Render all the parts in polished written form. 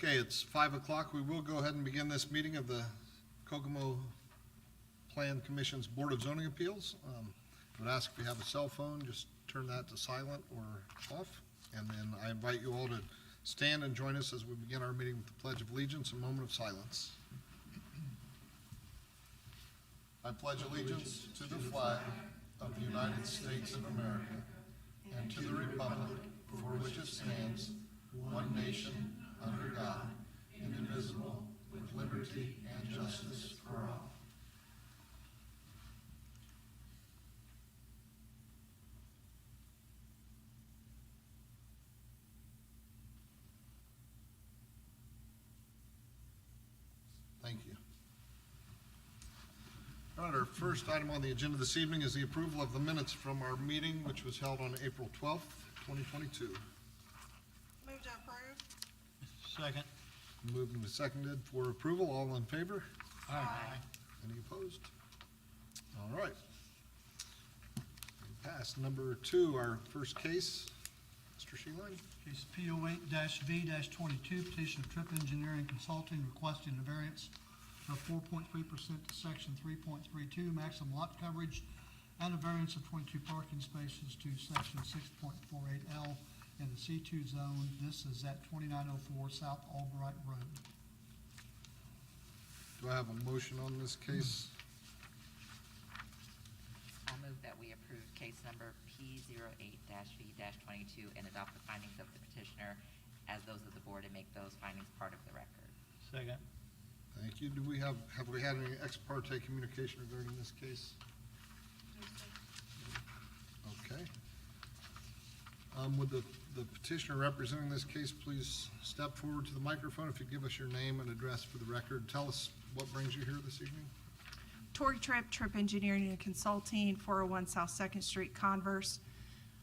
Okay, it's 5 o'clock. We will go ahead and begin this meeting of the Kokomo Plan Commission's Board of Zoning Appeals. I would ask if you have a cell phone, just turn that to silent or off. And then I invite you all to stand and join us as we begin our meeting with the Pledge of Allegiance, a moment of silence. I pledge allegiance to the flag of the United States of America and to the republic for which it stands, one nation, under God, indivisible, with liberty and justice for all. Thank you. All right, our first item on the agenda this evening is the approval of the minutes from our meeting, which was held on April 12th, 2022. Move to approve. Second. Moved and seconded for approval. All in favor? Aye. Any opposed? All right. Passed. Number 2, our first case. Mr. Sheeline. Case P08-V-22, petition of Trip Engineering Consulting requesting a variance of 4.3% to section 3.32 maximum lot coverage and a variance of 22 parking spaces to section 6.48L in the C2 zone. This is at 2904 South Albright Road. Do I have a motion on this case? I'll move that we approve case number P08-V-22 and adopt the findings of the petitioner as those of the board and make those findings part of the record. Second. Thank you. Do we have we had any ex parte communication regarding this case? Okay. Would the petitioner representing this case please step forward to the microphone? If you give us your name and address for the record. Tell us what brings you here this evening. Tori Tripp, Tripp Engineering and Consulting, 401 South 2nd Street, Converse.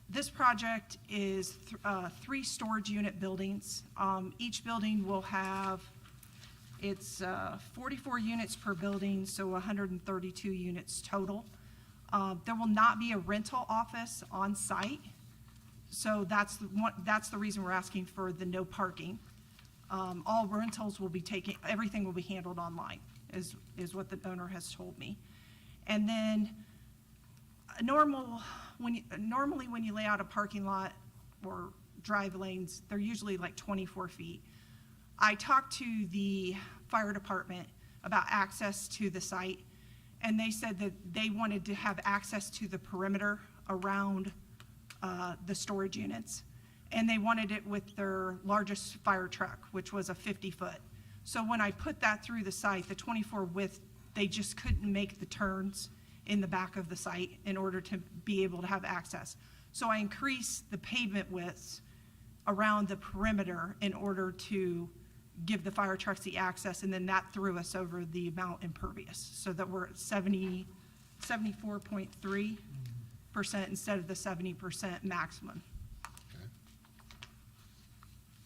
This project is 3 storage unit buildings. Each building will have, it's 44 units per building, so 132 units total. There will not be a rental office on site. So that's the reason we're asking for the no parking. All rentals will be everything will be handled online, is what the owner has told me. And then normally when you lay out a parking lot or drive lanes, they're usually like 24 feet. I talked to the fire department about access to the site, and they said that they wanted to have access to the perimeter around the storage units, and they wanted it with their largest fire truck, which was a 50-foot. So when I put that through the site, the 24 width, they just couldn't make the turns in the back of the site in order to be able to have access. So I increased the pavement widths around the perimeter in order to give the fire trucks the access, and then that threw us over the amount impervious, so that we're at 74.3% instead of the 70% maximum. Okay.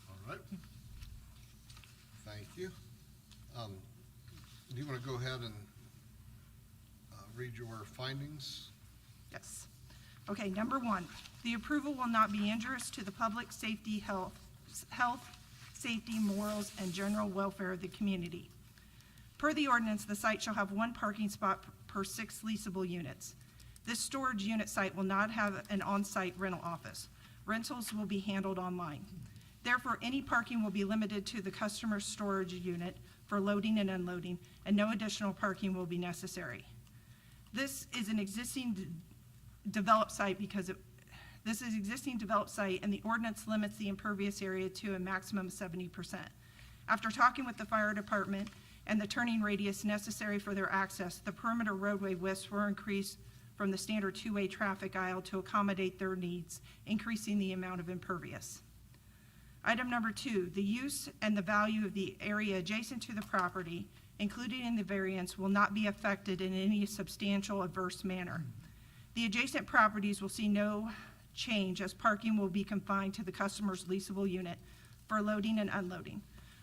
All right. Thank you. Do you want to go ahead and read your findings? Yes. Okay, number 1, the approval will not be injurious to the public safety, health, safety, morals, and general welfare of the community. Per the ordinance, the site shall have 1 parking spot per 6 leasable units. This storage unit site will not have an on-site rental office. Rentals will be handled online. Therefore, any parking will be limited to the customer's storage unit for loading and unloading, and no additional parking will be necessary. This is an existing developed site this is existing developed site, and the ordinance limits the impervious area to a maximum of 70%. After talking with the fire department and the turning radius necessary for their access, the perimeter roadway widths were increased from the standard 2-way traffic aisle to accommodate their needs, increasing the amount of impervious. Item number 2, the use and the value of the area adjacent to the property, including in the variance, will not be affected in any substantial adverse manner. The adjacent properties will see no change, as parking will be confined to the customer's leasable unit for loading and unloading.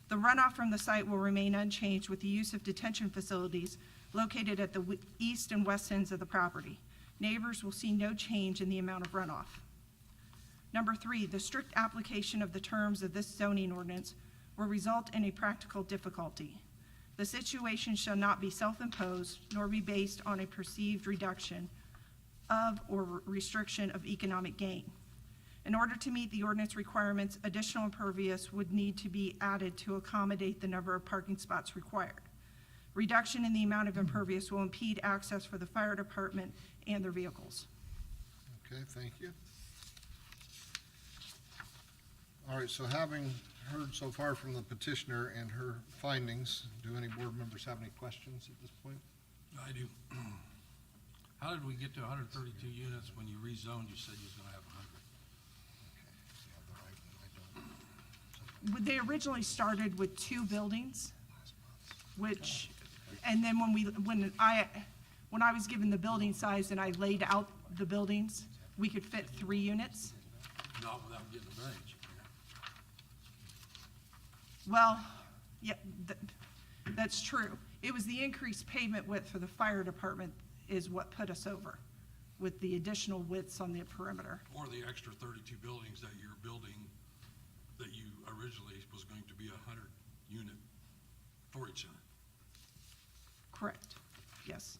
The runoff from the site will remain unchanged with the use of detention facilities located at the east and west ends of the property. Neighbors will see no change in the amount of runoff. Number 3, the strict application of the terms of this zoning ordinance or result in a practical difficulty. The situation shall not be self-imposed nor be based on a perceived reduction of or restriction of economic gain. In order to meet the ordinance requirements, additional impervious would need to be added to accommodate the number of parking spots required. Reduction in the amount of impervious will impede access for the fire department and their vehicles. Okay, thank you. All right, so having heard so far from the petitioner and her findings, do any board members have any questions at this point? I do. How did we get to 132 units when you rezoned, you said you was gonna have 100? They originally started with 2 buildings, which, and then when I was given the building size and I laid out the buildings, we could fit 3 units. Not without getting a variance. Well, yeah, that's true. It was the increased pavement width for the fire department is what put us over with the additional widths on the perimeter. Or the extra 32 buildings that you're building that you originally was going to be a 100-unit storage center. Correct, yes.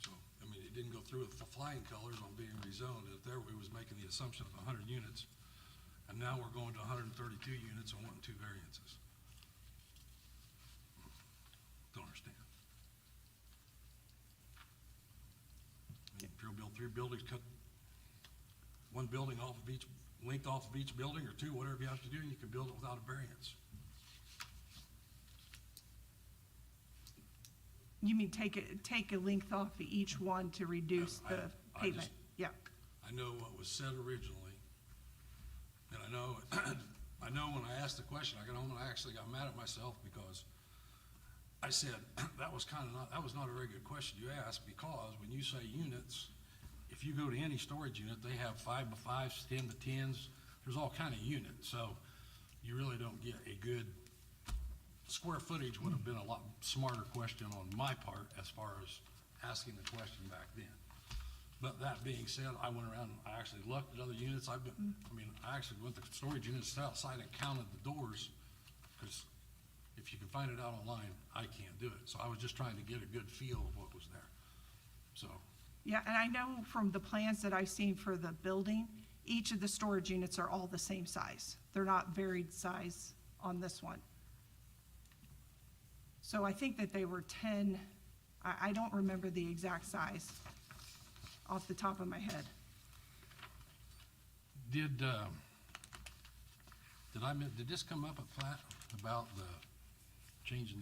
So, I mean, it didn't go through with the flying colors on being rezoned. There we was making the assumption of 100 units, and now we're going to 132 units and wanting 2 variances. Don't understand. And if you'll build 3 buildings, cut 1 building off of each, length off of each building, or 2, whatever you have to do, and you can build it without a variance. You mean take a length off of each one to reduce I- the I pavement? just- Yeah, I know what was said originally, and I know, I know when I asked the question, I got home and I actually got mad at myself because I said, that was not a very good question you asked, because when you say units, if you go to any storage unit, they have 5 by 5s, 10 to 10s, there's all kind of units, so you really don't get a good square footage. Would have been a lot smarter question on my part as far as asking the question back then. But that being said, I went around and I actually looked at other units. I actually went to storage units outside and counted the doors, because if you can find it out online, I can't do it. So I was just trying to get a good feel of what was there. So, yeah, and I know from the plans that I've seen for the building, each of the storage units are all the same size. They're not varied size on this one. So I think that they were 10, I don't remember the exact size off the top of my head. did this come up at plat about the changing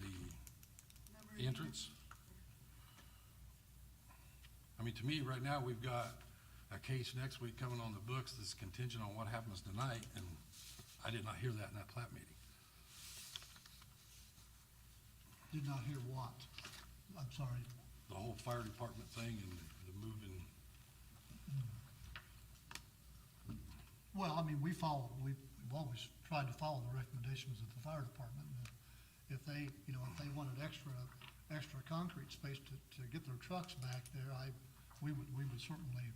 the entrance? I mean, to me, right now, we've got a case next week coming on the books that's contingent on what happens tonight, and I did not hear that in that plat meeting. Did not hear what? I'm sorry. The whole fire department thing and the moving. Well, I mean, we've always tried to follow the recommendations of the fire department. And if they, if they wanted extra concrete space to get their trucks back there, we would certainly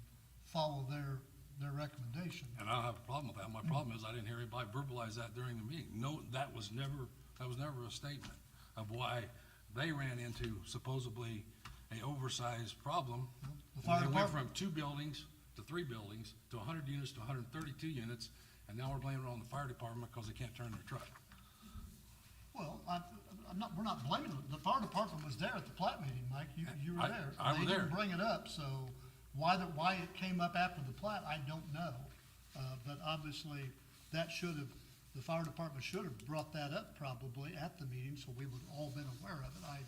follow their recommendation. And I don't have a problem with that. My problem is I didn't hear anybody verbalize that during the meeting. No, that was never a statement of why they ran into supposedly a oversized problem. The fire They went from department- 2 buildings to 3 buildings to 100 units to 132 units, and now we're blaming it on the fire department because they can't turn their truck. Well, we're not blaming them. The fire department was there at the plat meeting, Mike. You were there. I was They there. didn't bring it up, so why it came up after the plat, I don't know. But obviously, the fire department should have brought that up probably at the meeting, so we would all been aware of it. I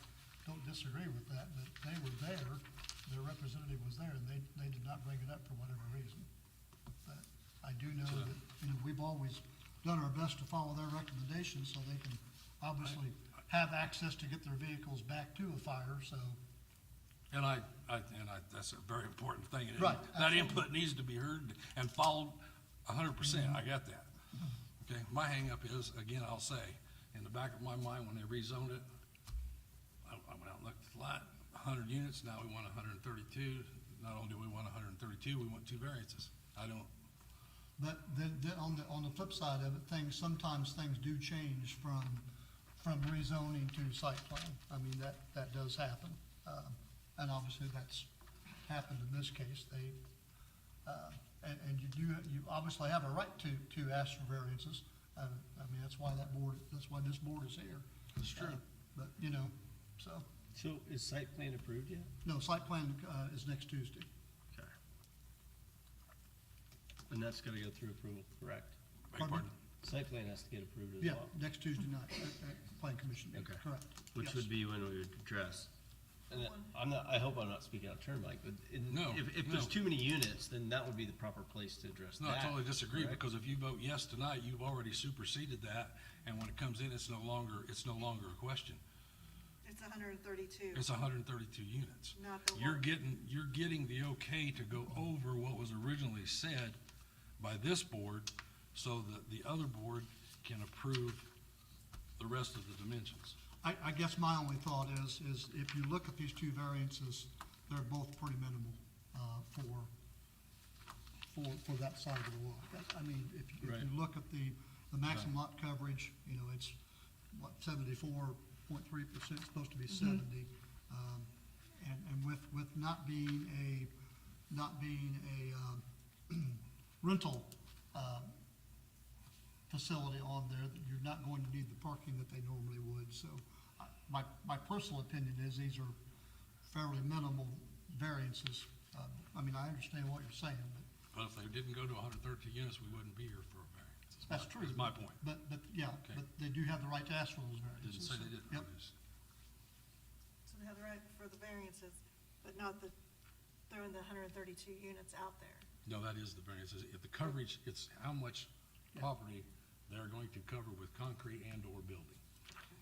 don't disagree with that, but they were there, their representative was there, and they did not bring it up for whatever reason. But I do know that, we've always done our best to follow their recommendations, so they can obviously have access to get their vehicles back to a fire, so. And that's a very important thing. And Right, that absolutely. input needs to be heard and followed 100%. I got that. Okay, my hangup is, again, I'll say, in the back of my mind, when they rezoned it, I went out and looked at the lot, 100 units, now we want 132. Not only do we want 132, we want 2 variances. I don't But then on the flip side of it, sometimes things do change from rezoning to site plan. I mean, that does happen. And obviously that's happened in this case. And you obviously have a right to ask for variances. I mean, that's why this board is here. That's true. But, so, So is site plan approved yet? no, site plan, is next Tuesday. Okay. And that's gotta go through approval, correct? Beg your pardon? Site plan has to get approved as Yeah, well. next Tuesday night, at Plan Commission meeting, Okay. correct. Which Yes. would be when we would address. And I hope I'm not speaking out of turn, Mike, but No, if there's no. too many units, then that would be the proper place to address that. No, I totally disagree, correct? because if you vote yes tonight, you've already superseded that, and when it comes in, it's no longer a question. It's 132, It's 132 units. not the You're one. getting the okay to go over what was originally said by this board, so that the other board can approve the rest of the dimensions. I guess my only thought is if you look at these two variances, they're both pretty minimal, for that side of the lot. I mean, if you Right. look at the maximum lot coverage, it's, 74.3%, supposed to be 70. And with not being a rental, facility on there, that you're not going to need the parking that they normally would. So my personal opinion is these are fairly minimal variances. I mean, I understand what you're saying, But if they didn't go to 132 units, we wouldn't be here for a variance. that's true. Is my point. But, yeah, Okay. but they do have the right to ask for those Didn't variances. say they didn't. Yep. So they have the right for the variances, but not the, throwing the 132 units out there. No, that is the variance. If the coverage, it's how much property they're going to cover with concrete and/or building.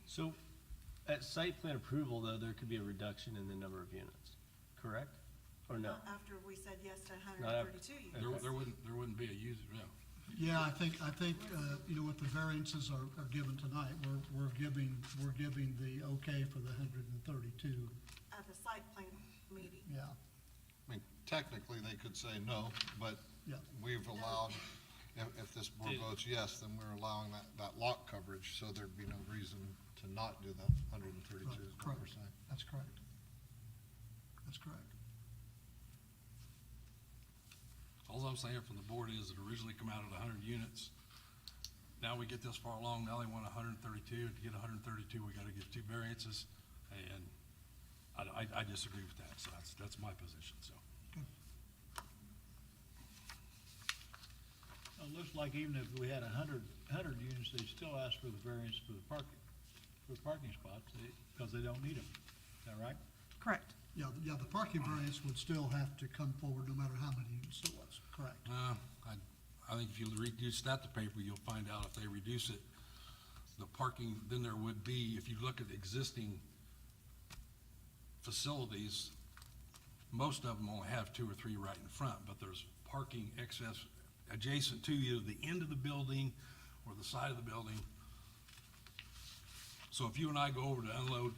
So at site plan approval, though, there could be a reduction in the number of units, correct? Or no? Not after we said yes to Not after- 132 units. There wouldn't be a user, no. Yeah, I think, what the variances are given tonight, we're giving the okay for the 132, At the site plan meeting. yeah, I mean, technically, they could say no, but yeah. we've allowed, if this board votes yes, then we're allowing that lot coverage, so there'd be no reason to not do the 132, Right, is what correct. we're saying. That's correct. That's correct. All I'm saying from the board is it originally come out at 100 units. Now we get this far along, now they want 132. To get 132, we gotta give two variances, and I disagree with that, so that's my position, so. It looks like even if we had 100 units, they'd still ask for the variance for the parking spots, because they don't need them. Is that right? Correct. Yeah, the parking variance would still have to come forward no matter how many units it was, correct. I think if you reduce that to paper, you'll find out if they reduce it, the parking, then there would be, if you look at existing facilities, most of them only have 2 or 3 right in front, but there's parking excess adjacent to either the end of the building or the side of the building. So if you and I go over to unload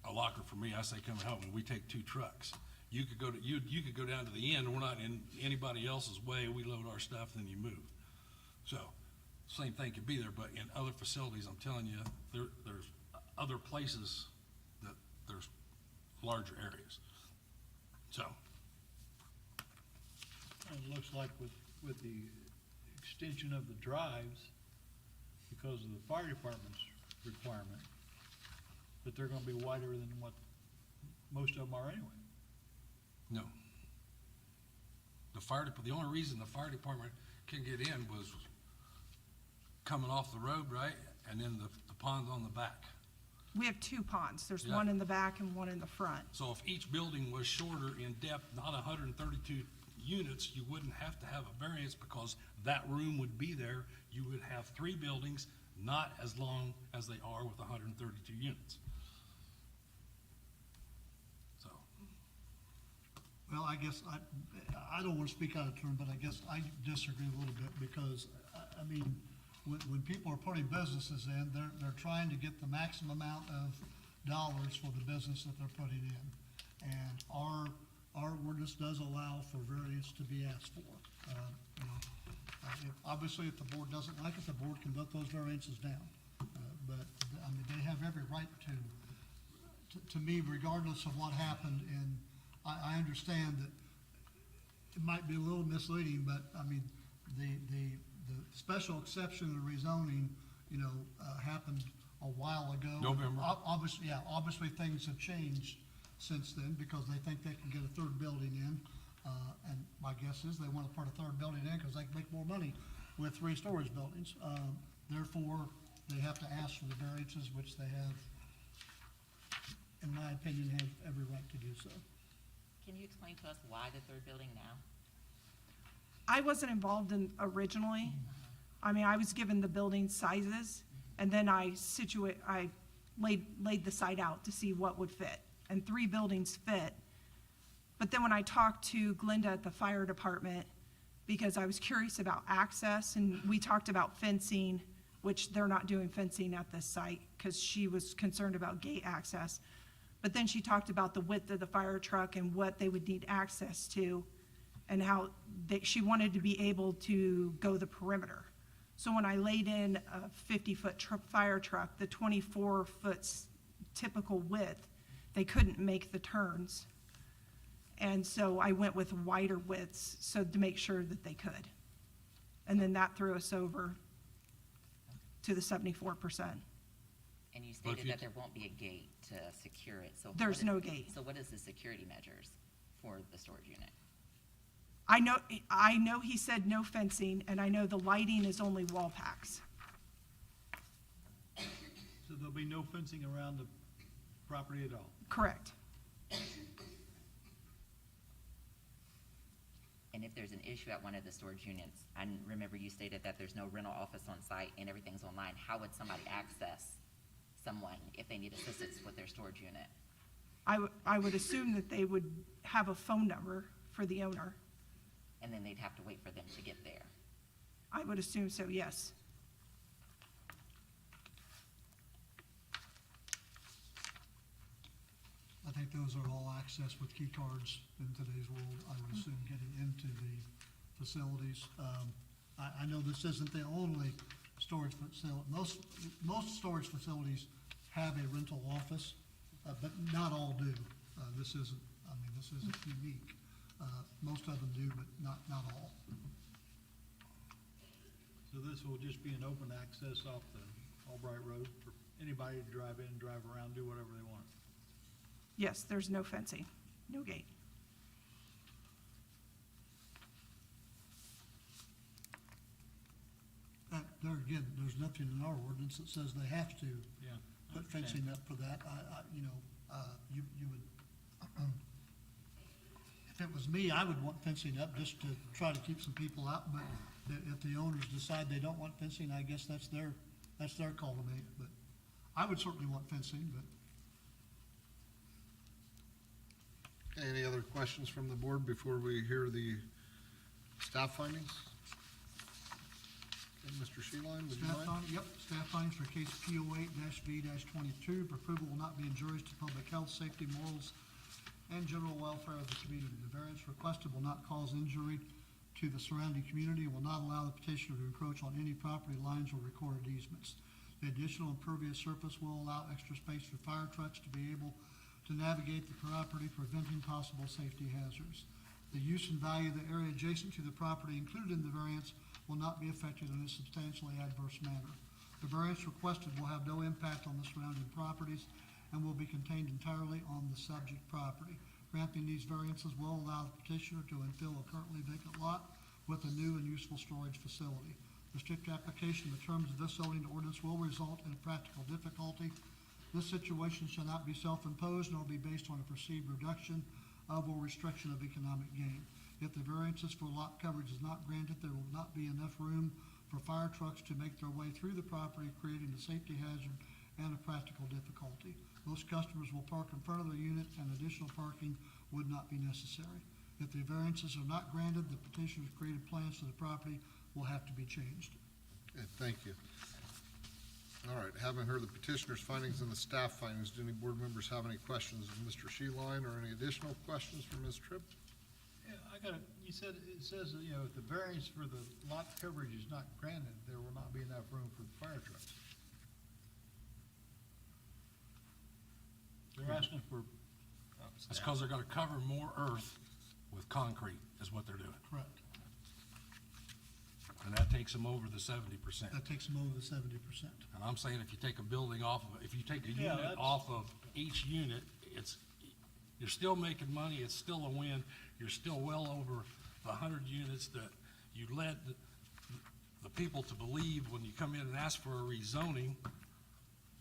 a locker for me, I say, come and help me, we take 2 trucks. You could go go down to the end, we're not in anybody else's way, we load our stuff, then you move. So, same thing could be there, but in other facilities, I'm telling you, there's other places that there's larger areas. So, And it looks like with the extension of the drives, because of the fire department's requirement, that they're gonna be wider than what most of them are anyway. no. The only reason the fire department can get in was coming off the road, right? And then the pond's on the back. We have 2 ponds. There's Yeah. one in the back and one in the front. So if each building was shorter in depth, not 132 units, you wouldn't have to have a variance because that room would be there. You would have 3 buildings, not as long as they are with 132 units. So, Well, I guess I don't want to speak out of turn, but I guess I disagree a little bit because, I mean, when people are putting businesses in, they're trying to get the maximum amount of dollars for the business that they're putting in. And our ordinance does allow for variance to be asked for. Obviously, if the board doesn't like it, the board can vote those variances down. But, I mean, they have every right to me, regardless of what happened, and I understand that it might be a little misleading, but, I mean, the special exception and rezoning, happened a while ago. November. Obviously, yeah, obviously, things have changed since then, because they think they can get a third building in. And my guess is they want to put a third building in because they can make more money with 3 storage buildings. Therefore, they have to ask for the variances, which they have, in my opinion, have every right to do so. Can you explain to us why the third building now? I wasn't involved in originally. I mean, I was given the building sizes, and then I laid the site out to see what would fit, and 3 buildings fit. But then when I talked to Glenda at the fire department, because I was curious about access, and we talked about fencing, which they're not doing fencing at this site, because she was concerned about gate access. But then she talked about the width of the fire truck and what they would need access to, and how she wanted to be able to go the perimeter. So when I laid in a 50-foot fire truck, the 24-foot typical width, they couldn't make the turns. And so I went with wider widths, so to make sure that they could. And then that threw us over to the 74%. And you But stated you- that there won't be a gate to secure it, so. There's what is- no gate. So what is the security measures for the storage unit? I know he said no fencing, and I know the lighting is only wall packs. So there'll be no fencing around the property at all? Correct. And if there's an issue at one of the storage units, I remember you stated that there's no rental office on site and everything's online, how would somebody access someone if they need assistance with their storage unit? I would assume that they would have a phone number for the owner. And then they'd have to wait for them to get there. I would assume so, yes. I think those are all accessed with key cards in today's world, I would assume, getting into the facilities. I know this isn't the only storage facility. Most storage facilities have a rental office, but not all do. This isn't unique. Most of them do, but not all. So this will just be an open access off the Albright Road for anybody to drive in, drive around, do whatever they want? Yes, there's no fencing, no gate. There again, there's nothing in our ordinance that says they have to Yeah. I put understand. fencing up for that. You would, if it was me, I would want fencing up just to try to keep some people out, but if the owners decide they don't want fencing, I guess that's their call to make, but I would certainly want fencing, but. Any other questions from the board before we hear the staff findings? Okay, Mr. Sheeline, would you Staff mind? staff findings for case PO8-V-22, for approval will not be injurious to public health, safety, morals, and general welfare of the community. The variance requested will not cause injury to the surrounding community and will not allow the petitioner to encroach on any property lines or recorded easements. The additional impervious surface will allow extra space for fire trucks to be able to navigate the property, preventing possible safety hazards. The use and value of the area adjacent to the property included in the variance will not be affected in a substantially adverse manner. The variance requested will have no impact on the surrounding properties and will be contained entirely on the subject property. Granting these variances will allow the petitioner to infill a currently vacant lot with a new and useful storage facility. The strict application of the terms of this zoning ordinance will result in a practical difficulty. This situation shall not be self-imposed nor be based on a perceived reduction of or restriction of economic gain. If the variances for lot coverage is not granted, there will not be enough room for fire trucks to make their way through the property, creating a safety hazard and a practical difficulty. Most customers will park in front of their unit and additional parking would not be necessary. If the variances are not granted, the petitioner's created plans for the property will have to be changed. Okay, thank you. All right, having heard the petitioner's findings and the staff findings, do any board members have any questions of Mr. Sheeline or any additional questions for Ms. Tripp? Yeah, you said, it says, that, you know, if the variance for the lot coverage is not granted, there will not be enough room for the fire trucks. They're asking for, That's because they're gonna cover more earth with concrete, is what they're doing. Correct. And that takes them over the 70%. That takes them over the 70%. And I'm saying if you take a building off of, if you take a Yeah, unit that's- off of each unit, you're still making money, it's still a win, you're still well over the 100 units that you led the people to believe when you come in and ask for a rezoning.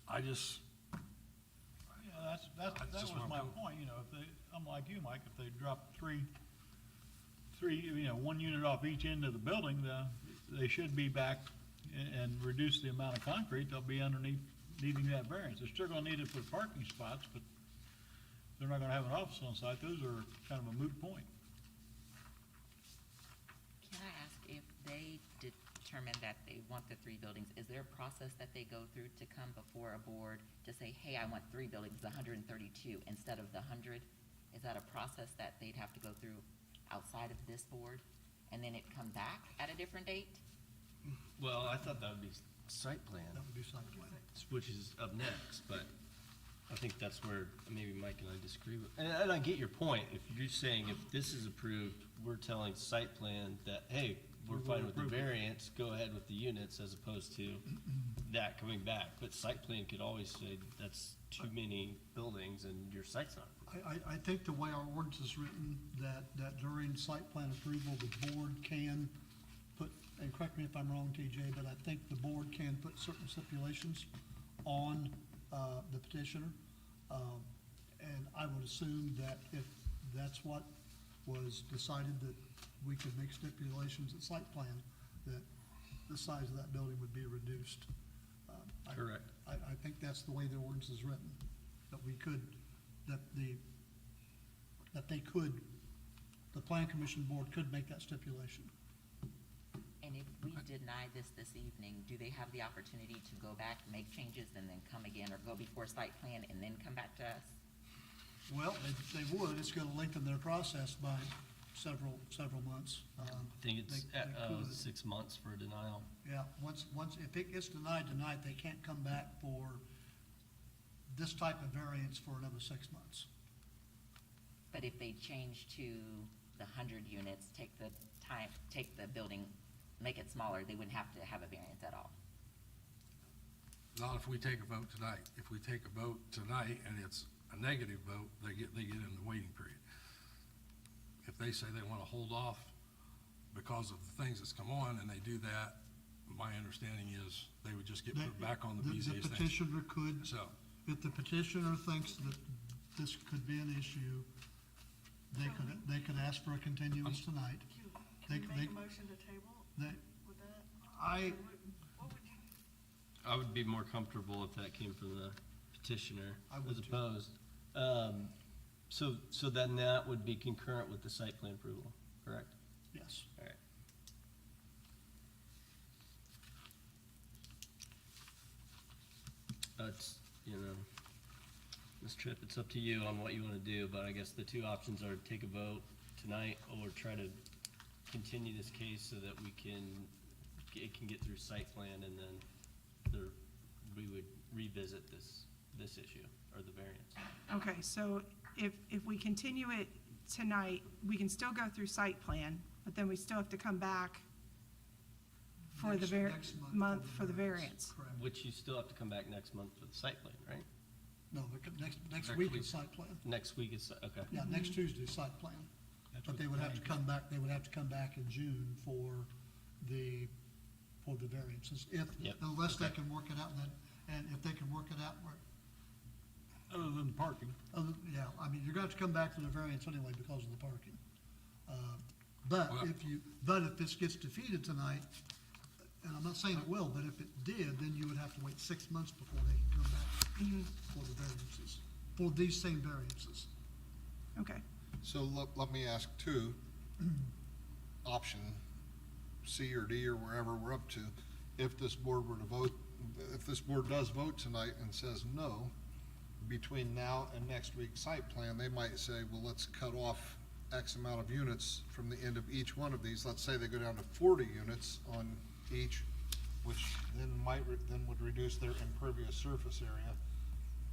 I just, you know, that just was where I'm my going. point, you know, if they, I'm like you, Mike, if they drop three, you know, one unit off each end of the building, they should be back and reduce the amount of concrete, they'll be underneath needing that variance. They're still gonna need it for parking spots, but they're not gonna have an office on site, those are kind of a moot point. Can I ask if they determine that they want the 3 buildings, is there a process that they go through to come before a board to say, hey, I want 3 buildings, the 132 instead of the 100? Is that a process that they'd have to go through outside of this board? And then it come back at a different date? Well, I thought that would be site plan, That would be site plan. which is up next, but I think that's where maybe Mike and I disagree with. And I get your point. If you're saying if this is approved, we're telling site plan that, hey, we're We're fine gonna with the approve it. variance, go ahead with the units as opposed to that coming back. But site plan could always say that's too many buildings and your site's not. I think the way our ordinance is written, that during site plan approval, the board can put, and correct me if I'm wrong, TJ, but I think the board can put certain stipulations on the petitioner. And I would assume that if that's what was decided, that we could make stipulations at site plan, that the size of that building would be reduced. Correct. I think that's the way the ordinance is written, that we could, the plan commission board could make that stipulation. And if we deny this evening, do they have the opportunity to go back, make changes, and then come again, or go before site plan and then come back to us? Well, they would, it's gonna lengthen their process by several months. I think it's They could. 6 months for a denial. Yeah, once, if it gets denied tonight, they can't come back for this type of variance for another 6 months. But if they change to the 100 units, take the building, make it smaller, they wouldn't have to have a variance at all. not if we take a vote tonight. If we take a vote tonight and it's a negative vote, they get in the waiting period. If they say they wanna hold off because of the things that's come on and they do that, my understanding is they would just get put back on the BZA The extension. petitioner could, So, if the petitioner thinks that this could be an issue, they could ask for a continuance tonight. Can we They- make a they- motion to table They, with that? I, What would you, I would be more comfortable if that came from the petitioner I would as too. opposed. So then that would be concurrent with the site plan approval, correct? yes. All right. It's, Ms. Tripp, it's up to you on what you want to do, but I guess the two options are take a vote tonight or try to continue this case so that it can get through site plan and then we would revisit this issue or the variance. Okay, so if we continue it tonight, we can still go through site plan, but then we still have to come back for the Next month for the variance. Correct. Which you still have to come back next month for the site plan, right? No, next Next week week. is site plan. Next week is, okay. Yeah, next Tuesday is site plan. That's But what they the would have to plan- come back, they would have to come back in June for the variances. Yep, Unless they okay. can work it out, and if they can work it out, Other than parking. yeah, I mean, you're gonna have to come back for the variance anyway because of the parking. But Well- if this gets defeated tonight, and I'm not saying it will, but if it did, then you would have to wait 6 months before they can come back for the variances, for these same variances. Okay, So let me ask too, option C or D or wherever we're up to, if this board were to vote, if this board does vote tonight and says no, between now and next week's site plan, they might say, well, let's cut off X amount of units from the end of each one of these. Let's say they go down to 40 units on each, which then would reduce their impervious surface area.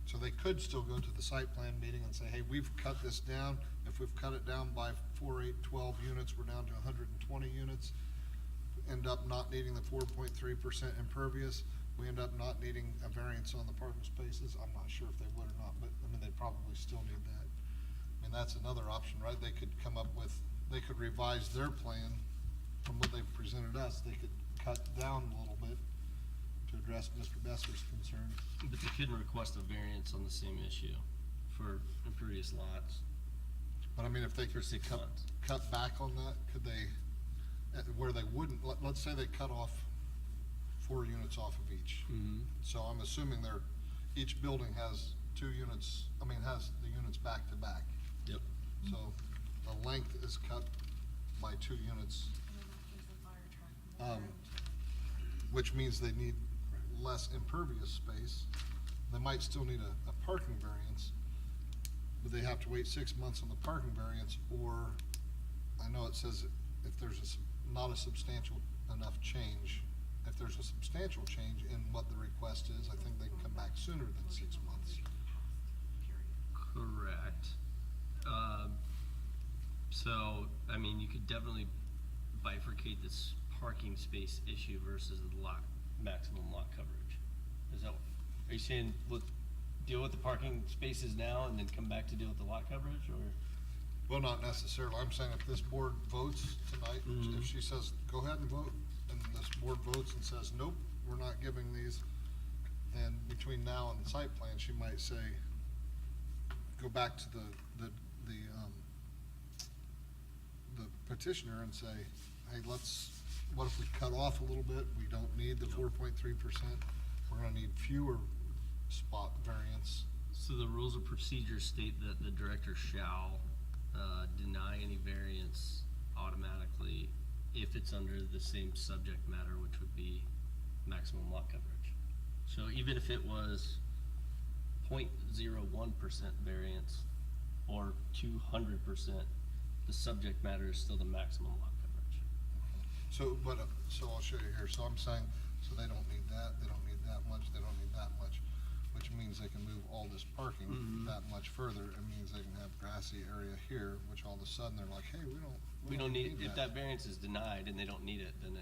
So they could still go to the site plan meeting and say, hey, we've cut this down. If we've cut it down by 4, 8, 12 units, we're down to 120 units. End up not needing the 4.3% impervious. We end up not needing a variance on the parking spaces. I'm not sure if they would or not, but I mean, they probably still need that. I mean, that's another option, right? They could come up with, they could revise their plan from what they've presented us. They could cut down a little bit to address Mr. Besser's concern. But they couldn't request a variance on the same issue for impervious lots. But I mean, if they For could 6 months. cut back on that, could they, where they wouldn't, let's say they cut off 4 units off of each. Mm-hmm. So I'm assuming each building has 2 units, has the units back to back. Yep. So the length is cut by 2 units, which means they need less impervious space. They might still need a parking variance, but they have to wait 6 months on the parking variance, or I know it says if there's not a substantial enough change, if there's a substantial change in what the request is, I think they can come back sooner than 6 months. Correct. So, I mean, you could definitely bifurcate this parking space issue versus the maximum lot coverage. Are you saying deal with the parking spaces now and then come back to deal with the lot coverage, or? Well, not necessarily. I'm saying if this board votes tonight, if she says, go ahead and vote, and this board votes and says, nope, we're not giving these, then between now and the site plan, she might say, go back to the petitioner and say, hey, what if we cut off a little bit? We don't need the 4.3%. We're gonna need fewer spot variance. So the rules of procedure state that the director shall deny any variance automatically if it's under the same subject matter, which would be maximum lot coverage. So even if it was 0.01% variance or 200%, the subject matter is still the maximum lot coverage. So, so I'll show you here. So I'm saying, so they don't need that, they don't need that much, they don't need that much, which means they can move all this parking that much further. It means they can have grassy area here, which all of a sudden they're like, hey, We don't need, if that variance is denied and they don't need it, then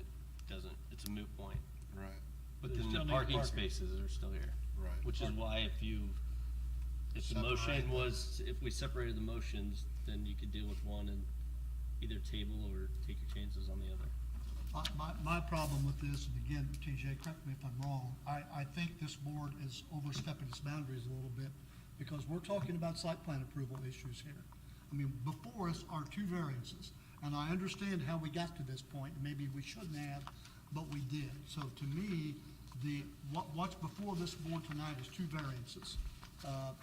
it's a moot point. Right, But They then still the need parking parking. spaces are still here. right. Which is why if the motion Separate. was, if we separated the motions, then you could deal with one and either table or take your chances on the other. My problem with this, and again, TJ, correct me if I'm wrong, I think this board is overstepping its boundaries a little bit, because we're talking about site plan approval issues here. I mean, before us are 2 variances, and I understand how we got to this point, and maybe we shouldn't have, but we did. So to me, what's before this board tonight is 2 variances.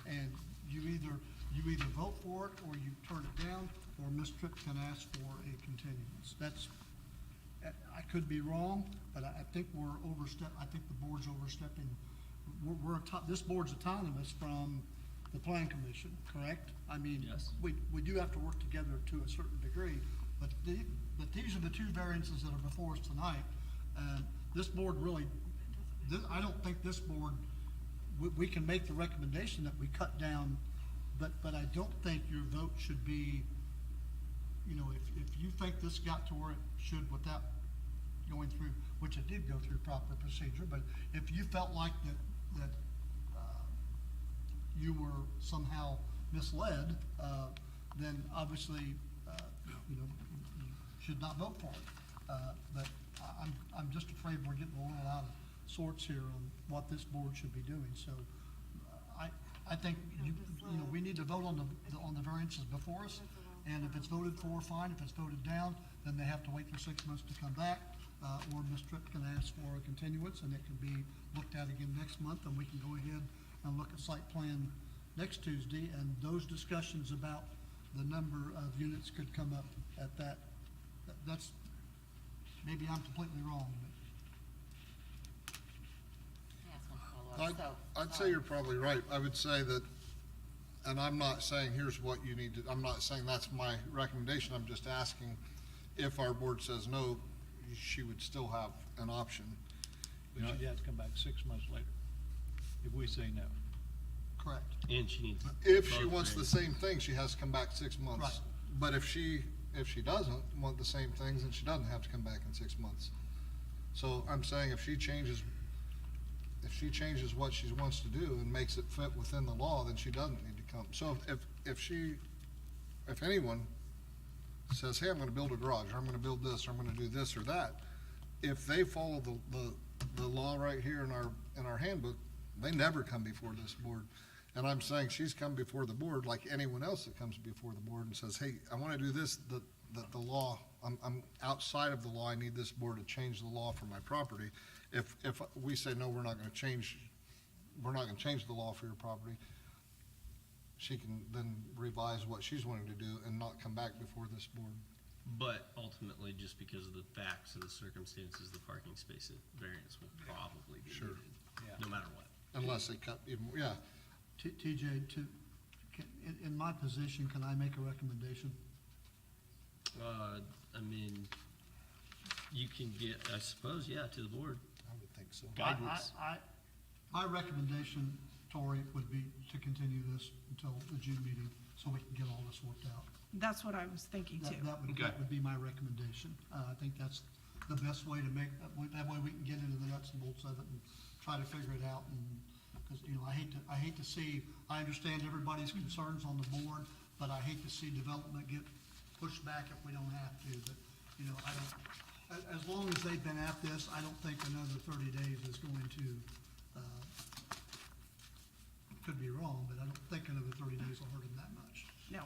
And you either vote for it, or you turn it down, or Ms. Tripp can ask for a continuance. I could be wrong, but I think I think the board's overstepping. This board's autonomous from the plan commission, correct? I mean, Yes. we do have to work together to a certain degree, but these are the 2 variances that are before us tonight. And this board really, I don't think this board, we can make the recommendation that we cut down, but I don't think your vote should be, if you think this got to where it should without going through, which it did go through proper procedure, but if you felt like that you were somehow misled, then obviously, you should not vote for it. But I'm just afraid we're getting a little out of sorts here on what this board should be doing. So I think we need to vote on the variances before us. And if it's voted for, fine. If it's voted down, then they have to wait for 6 months to come back. Or Ms. Tripp can ask for a continuance, and it can be looked at again next month, and we can go ahead and look at site plan next Tuesday. And those discussions about the number of units could come up at that. That's, maybe I'm completely wrong, but. Can I ask one follow-up? I'd say you're probably right. I would say that And I'm not saying, here's what you need to, I'm not saying that's my recommendation, I'm just asking if our board says no, she would still have an option. But she'd have to come back 6 months later if we say no. Correct. And she needs. If she both wants the variants. same thing, she has to come back 6 months. Right. But if she doesn't want the same things, then she doesn't have to come back in 6 months. So I'm saying if she changes what she wants to do and makes it fit within the law, then she doesn't need to come. So if anyone says, hey, I'm gonna build a garage, or I'm gonna build this, or I'm gonna do this or that, if they follow the law right here in our handbook, they never come before this board. And I'm saying she's come before the board like anyone else that comes before the board and says, hey, I wanna do this, the law, I'm outside of the law, I need this board to change the law for my property. If we say, no, we're not gonna change the law for your property, she can then revise what she's wanting to do and not come back before this board. But ultimately, just because of the facts and the circumstances, the parking space variance will probably be Sure. needed, Yeah. no matter what. Unless they cut even, yeah. TJ, in my position, can I make a recommendation? I mean, you can get, I suppose, yeah, to the board. I would think so. Guidance. My recommendation, Tori, would be to continue this until the June meeting, so we can get all this worked out. That's what I was thinking too. That would be my recommendation. I think that's the best way to make, that way we can get into the nuts and bolts of it and try to figure it out. And, because, I hate to see, I understand everybody's concerns on the board, but I hate to see development get pushed back if we don't have to. But, I don't, as long as they've been at this, I don't think another 30 days is going to, could be wrong, but I don't think another 30 days will hurt them that much. No,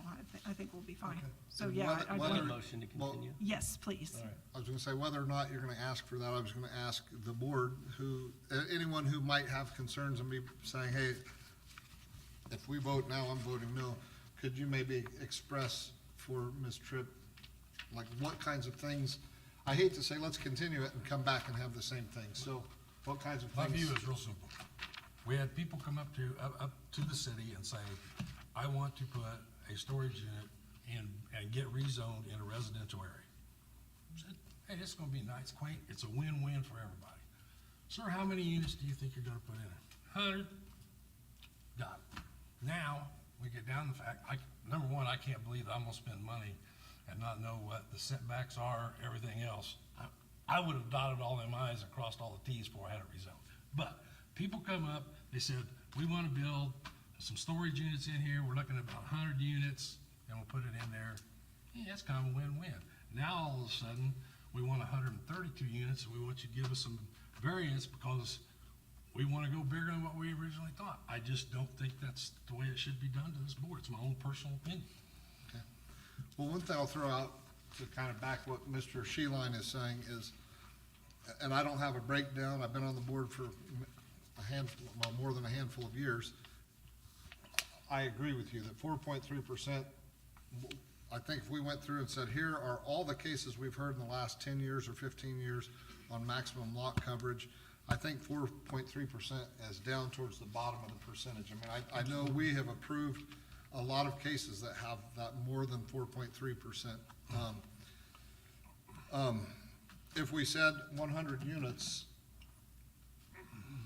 I think we'll be fine. Okay. So, And yeah, whether- I Want a whether- motion to well, continue? yes, please. All right. I was gonna say, whether or not you're gonna ask for that, I was gonna ask the board anyone who might have concerns and be saying, hey, if we vote now, I'm voting no, could you maybe express for Ms. Tripp, like what kinds of things, I hate to say, let's continue it and come back and have the same thing, so what kinds of My things? view is real simple. We had people come up to the city and say, I want to put a storage unit and get rezoned in a residential area. I said, hey, this is gonna be nice, quaint, it's a win-win for everybody. Sir, how many units do you think you're gonna put in it? 100? Got it. Now, we get down to the fact, number one, I can't believe that I'm gonna spend money and not know what the setbacks are, everything else. I would have dotted all them i's and crossed all the t's before I had it rezoned. But people come up, they said, we wanna build some storage units in here, we're looking at about 100 units, and we'll put it in there. Yeah, that's kind of a win-win. Now, all of a sudden, we want 132 units, and we want you to give us some variance because we want to go bigger than what we originally thought. I just don't think that's the way it should be done to this board. It's my own personal opinion. Okay. Well, one thing I'll throw out to kind of back what Mr. Sheline is saying is, and I don't have a breakdown, I've been on the board for more than a handful of years. I agree with you that 4.3%, I think if we went through and said, here are all the cases we've heard in the last 10 years or 15 years on maximum lot coverage, I think 4.3% is down towards the bottom of the percentage. I mean, I know we have approved a lot of cases that have that more than 4.3%. If we said 100 units,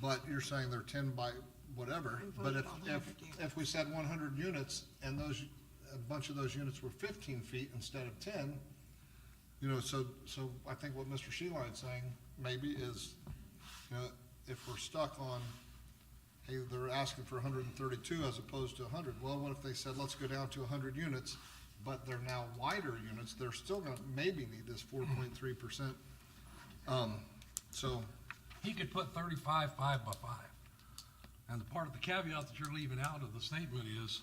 but you're saying they're 10 by whatever, We but voted on 100 if we said 100 units and a bunch of those units were 15 feet instead of 10, so I think what Mr. Sheline's saying maybe is, if we're stuck on, hey, they're asking for 132 as opposed to 100, well, what if they said, let's go down to 100 units, but they're now wider units, they're still gonna maybe need this 4.3%. So, He could put 35 5 by 5. And the part of the caveat that you're leaving out of the statement is,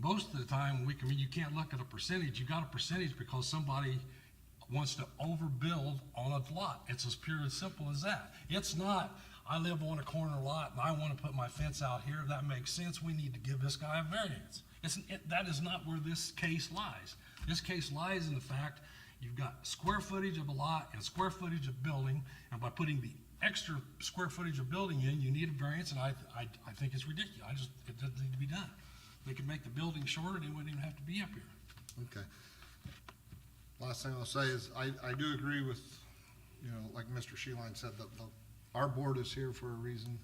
most of the time, you can't look at a percentage. You got a percentage because somebody wants to overbuild on a lot. It's as pure and simple as that. It's not, I live on a corner lot and I want to put my fence out here. That makes sense. We need to give this guy a variance. That is not where this case lies. This case lies in the fact you've got square footage of a lot and square footage of building, and by putting the extra square footage of building in, you need a variance, and I think it's ridiculous. It doesn't need to be done. They could make the building shorter, and he wouldn't even have to be up here. Okay. Last thing I'll say is, I do agree with, like Mr. Sheeline said, that our board is here for a reason,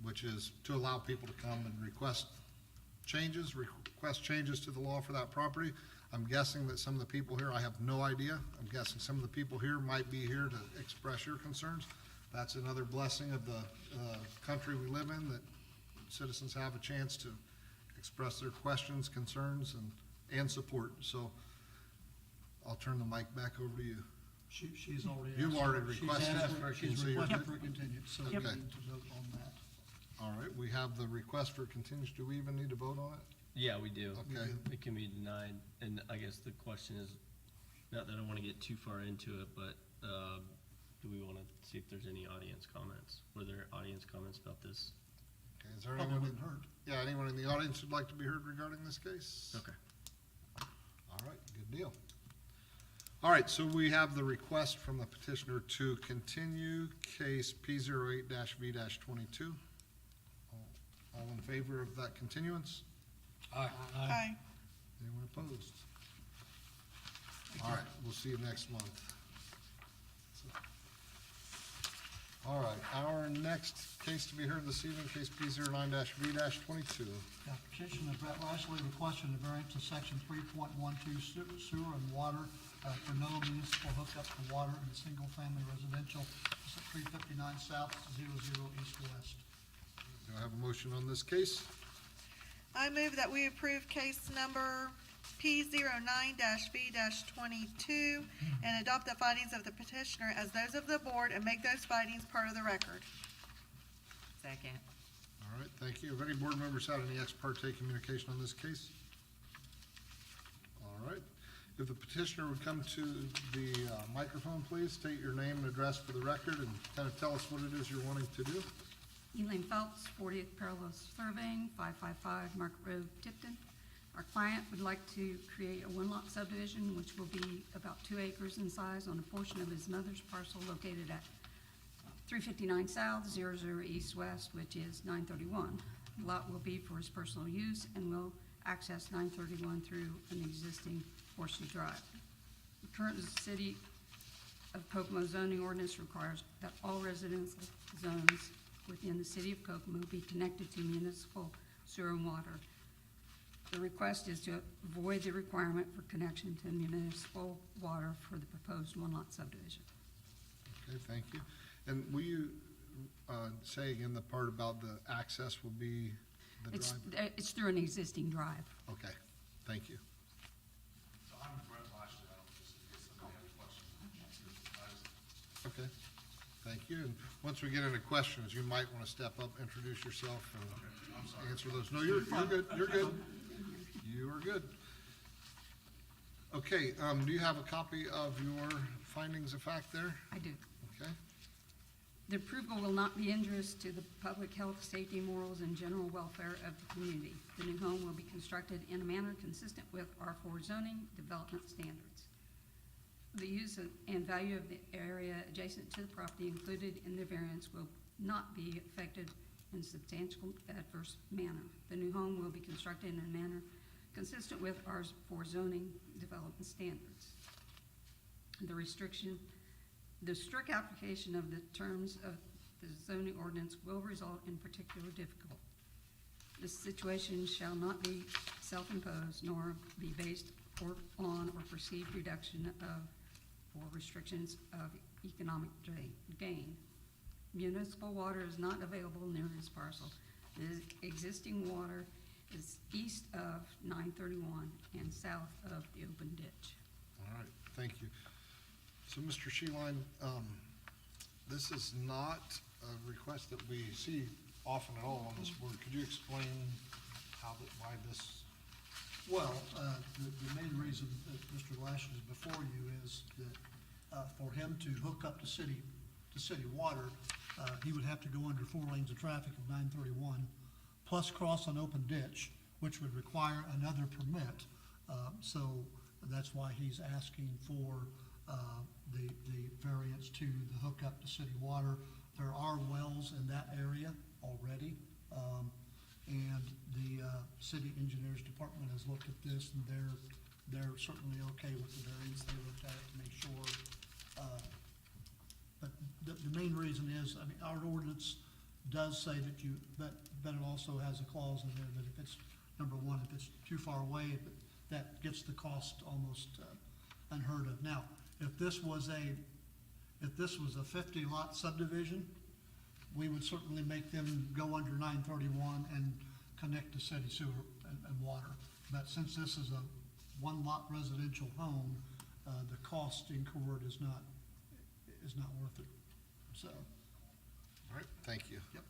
which is to allow people to come and request changes to the law for that property. I'm guessing that some of the people here, I have no idea, I'm guessing some of the people here might be here to express your concerns. That's another blessing of the country we live in, that citizens have a chance to express their questions, concerns, and support. So I'll turn the mic back over to you. She's already asked. You've already She's requested asked for a She's contingency. requested for a continuance, so we Yep. need to vote on that. All right, we have the request for contingency. Do we even need to vote on it? Yeah, we do. Okay. It can be denied, and I guess the question is, not that I wanna get too far into it, but, do we wanna see if there's any audience comments? Were there audience comments about this? Okay, is there Probably anyone, wouldn't hurt. yeah, anyone in the audience who'd like to be heard regarding this case? Okay. All right, good deal. All right, so we have the request from the petitioner to continue case P08-V-22. All in favor of that continuance? Aye. Aye. Anyone opposed? All right, we'll see you next month. All right, our next case to be heard this evening, case P09-V-22. Yeah, petition of Brett Lashley requesting a variance to section 3.12 sewer and water for no municipal hookup to water in single-family residential, 359 south, 00 east-west. Do I have a motion on this case? I move that we approve case number P09-V-22 and adopt the findings of the petitioner as those of the board and make those findings part of the record. Second. All right, thank you. Have any board members had any ex parte communication on this case? All right. If the petitioner would come to the microphone, please, state your name and address for the record and kind of tell us what it is you're wanting to do. Elaine Phelps, 40th Parallel Surveying, 555 Market Road, Tipton. Our client would like to create a one-lot subdivision, which will be about 2 acres in size on a portion of his mother's parcel located at 359 south, 00 east-west, which is 931. The lot will be for his personal use and will access 931 through an existing horseshoe drive. The current city of Kokomo zoning ordinance requires that all residential zones within the city of Kokomo be connected to municipal sewer and water. The request is to avoid the requirement for connection to municipal water for the proposed one-lot subdivision. Okay, thank you. And will you say again the part about the access will be the drive? It's through an existing drive. Okay, thank you. So I'm Brett Lashley, I don't just, in case somebody had a question. Okay, thank you. And once we get into questions, you might want to step up, introduce yourself, and answer those. No, you're good, you're good. You are good. Okay, do you have a copy of your findings of fact there? I do. Okay, The approval will not be injurious to the public health, safety, morals, and general welfare of the community. The new home will be constructed in a manner consistent with R4 zoning development standards. The use and value of the area adjacent to the property included in the variance will not be affected in substantial adverse manner. The new home will be constructed in a manner consistent with R4 zoning development standards. The strict application of the terms of the zoning ordinance will result in particular difficulty. This situation shall not be self-imposed nor be based on or perceived reduction of or restrictions of economic gain. Municipal water is not available near this parcel. The existing water is east of 931 and south of the open ditch. all right, thank you. So, Mr. Sheeline, this is not a request that we see often at all on this board. Could you explain why this? Well, the main reason that Mr. Lashley is before you is that for him to hook up to city water, he would have to go under 4 lanes of traffic of 931, plus cross an open ditch, which would require another permit. So that's why he's asking for the variance to the hookup to city water. There are wells in that area already, And the city engineers department has looked at this, and they're certainly okay with the variance. They looked at it to make sure. But the main reason is, I mean, our ordinance does say that but it also has a clause in there that if it's, number one, if it's too far away, that gets the cost almost unheard of. Now, if this was a 50-lot subdivision, we would certainly make them go under 931 and connect to city sewer and water. But since this is a one-lot residential home, the cost incurred is not worth it. So, All right, thank you. yep.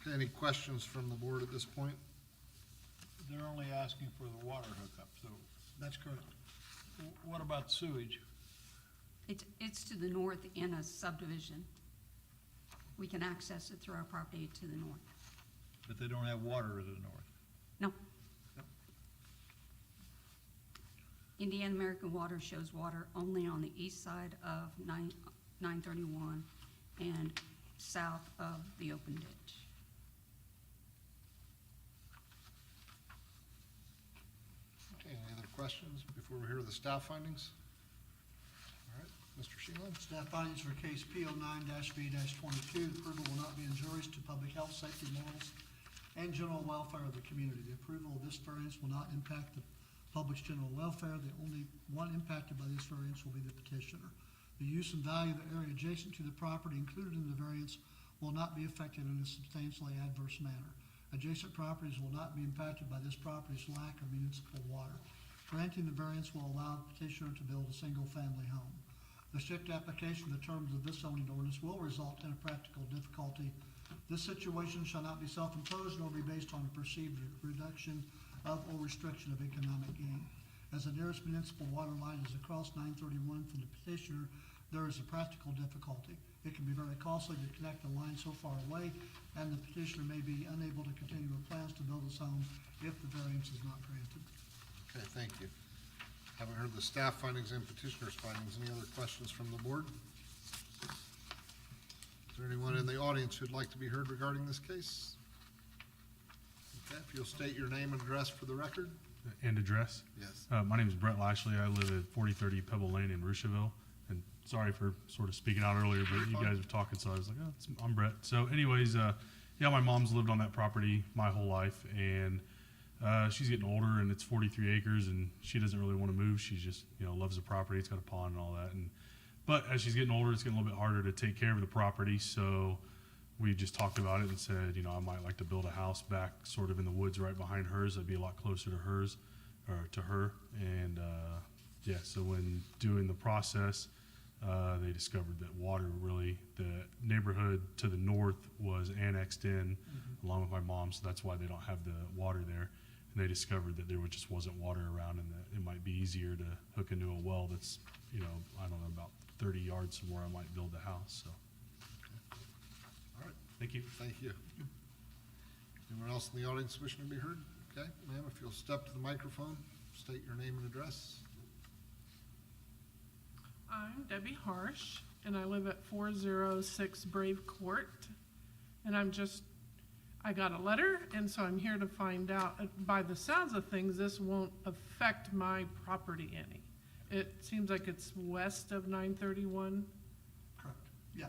Okay, any questions from the board at this point? They're only asking for the water hookup, so That's correct. what about sewage? It's to the north in a subdivision. We can access it through our property to the north. But they don't have water to the north. No. Indiana American Water shows water only on the east side of 931 and south of the open ditch. Okay, any other questions before we hear the staff findings? All right, Mr. Sheehan? Staff findings for case P09-V-22, approval will not be injurious to public health, safety, morals, and general welfare of the community. The approval of this variance will not impact the public's general welfare. The only one impacted by this variance will be the petitioner. The use and value of the area adjacent to the property included in the variance will not be affected in a substantially adverse manner. Adjacent properties will not be impacted by this property's lack of municipal water. Granting the variance will allow the petitioner to build a single-family home. The strict application of the terms of this zoning ordinance will result in a practical difficulty. This situation shall not be self-imposed nor be based on a perceived reduction of or restriction of economic gain. As the nearest municipal water line is across 931 from the petitioner, there is a practical difficulty. It can be very costly to connect a line so far away, and the petitioner may be unable to continue with plans to build his home if the variance is not granted. Okay, thank you. Haven't heard the staff findings and petitioner's findings. Any other questions from the board? Is there anyone in the audience who'd like to be heard regarding this case? Okay, if you'll state your name and address for the record? And address? Yes. My name is Brett Lashley. I live at 4030 Pebble Lane in Rusheville. And sorry for sort of speaking out earlier, but you guys were talking, so I was like, oh, I'm Brett. So anyways, yeah, my mom's lived on that property my whole life, and she's getting older, and it's 43 acres, and she doesn't really want to move. She just, loves the property. It's got a pond and all that. But as she's getting older, it's getting a little bit harder to take care of the property, so we just talked about it and said, I might like to build a house back sort of in the woods right behind hers. That'd be a lot closer to hers, or to her. And yeah, so when doing the process, they discovered that water really, the neighborhood to the north was annexed in along with my mom, so that's why they don't have the water there. And they discovered that there just wasn't water around, and that it might be easier to hook into a well that's, I don't know, about 30 yards from where I might build the house, so. All right, Thank you. thank you. Anyone else in the audience wishing to be heard? Okay, ma'am, if you'll step to the microphone, state your name and address. I'm Debbie Harsh, and I live at 406 Brave Court. And I got a letter, and so I'm here to find out, by the sounds of things, this won't affect my property any. It seems like it's west of 931. Correct. Yeah,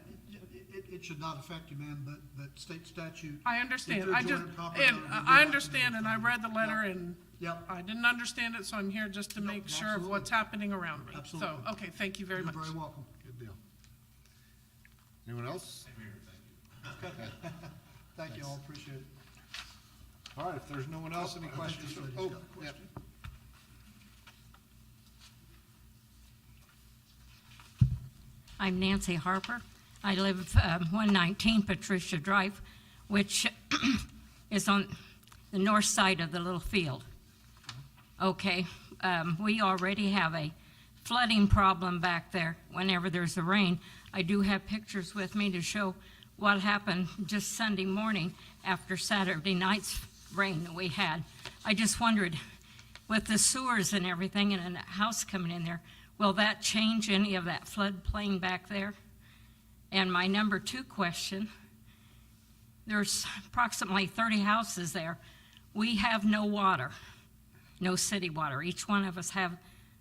it should not affect you, ma'am, but state statute. I understand. If you're I just, joint property and owner, you do I have to understand, and I notify read the letter, Yep. and Yep. I didn't understand it, so I'm here just to Yep, make sure of absolutely. what's happening around me. Absolutely. So, okay, thank you very You're much. very welcome. Good deal. Anyone else? Thank you, all appreciate it. All right, if there's no one else, any I think questions? this lady's Oh, got a yeah. question. I'm Nancy Harper. I live 119 Patricia Drive, which is on the north side of the little field. Okay, we already have a flooding problem back there whenever there's a rain. I do have pictures with me to show what happened just Sunday morning after Saturday night's rain that we had. I just wondered, with the sewers and everything and a house coming in there, will that change any of that floodplain back there? And my number 2 question There's approximately 30 houses there. We have no water, no city water. Each one of us have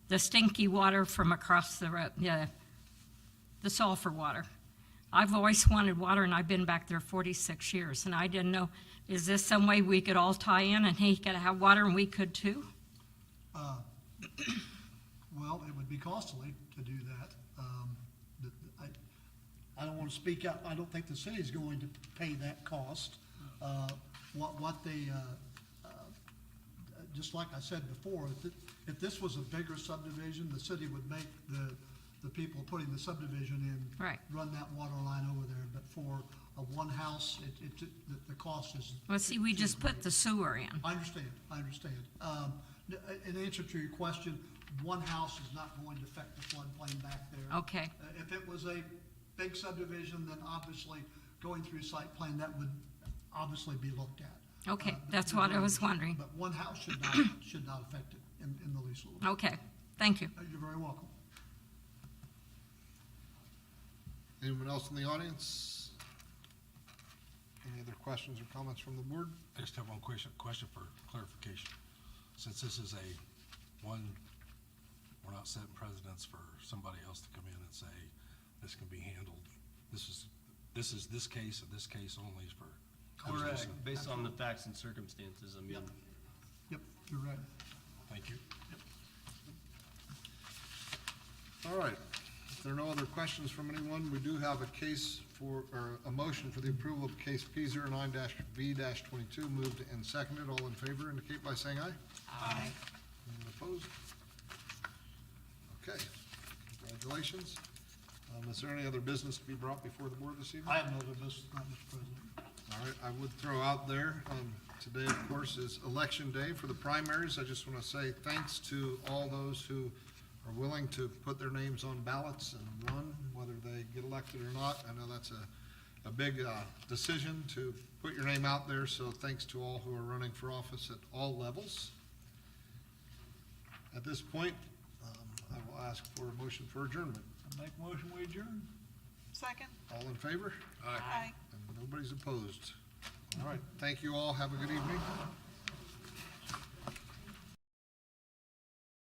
the stinky water from across the road, the sulfur water. I've always wanted water, and I've been back there 46 years, and I didn't know, is this some way we could all tie in, and he could have water and we could too? Well, it would be costly to do that. I don't want to speak out, I don't think the city's going to pay that cost. What they, just like I said before, if this was a bigger subdivision, the city would make the people putting the subdivision in Right. run that water line over there, but for a one house, the cost is. Well, see, we just put the sewer in. I understand. In answer to your question, one house is not going to affect the floodplain back there. Okay. If it was a big subdivision, then obviously going through site plan, that would obviously be looked at. Okay, that's what I was wondering. But one house should not affect it in the least little bit. Okay, thank you. You're very welcome. Anyone else in the audience? Any other questions or comments from the board? I just have one question for clarification. Since this is we're not setting precedents for somebody else to come in and say, this can be handled. This is this case and this case only is for. Correct, based on the facts and circumstances, I mean. Yep, you're right. Thank you. All right. If there are no other questions from anyone, we do have a motion for the approval of case P09-V-22, moved and seconded. All in favor indicate by saying aye. Aye. Anyone opposed? Okay, congratulations. Is there any other business to be brought before the board this evening? I have no other business, Mr. President. All right, I would throw out there, today, of course, is election day for the primaries. I just want to say thanks to all those who are willing to put their names on ballots and run, whether they get elected or not. I know that's a big decision to put your name out there, so thanks to all who are running for office at all levels. At this point, I will ask for a motion for adjournment. I make a motion, we adjourn. Second? All in favor? Aye. And nobody's opposed. All right, thank you all. Have a good evening.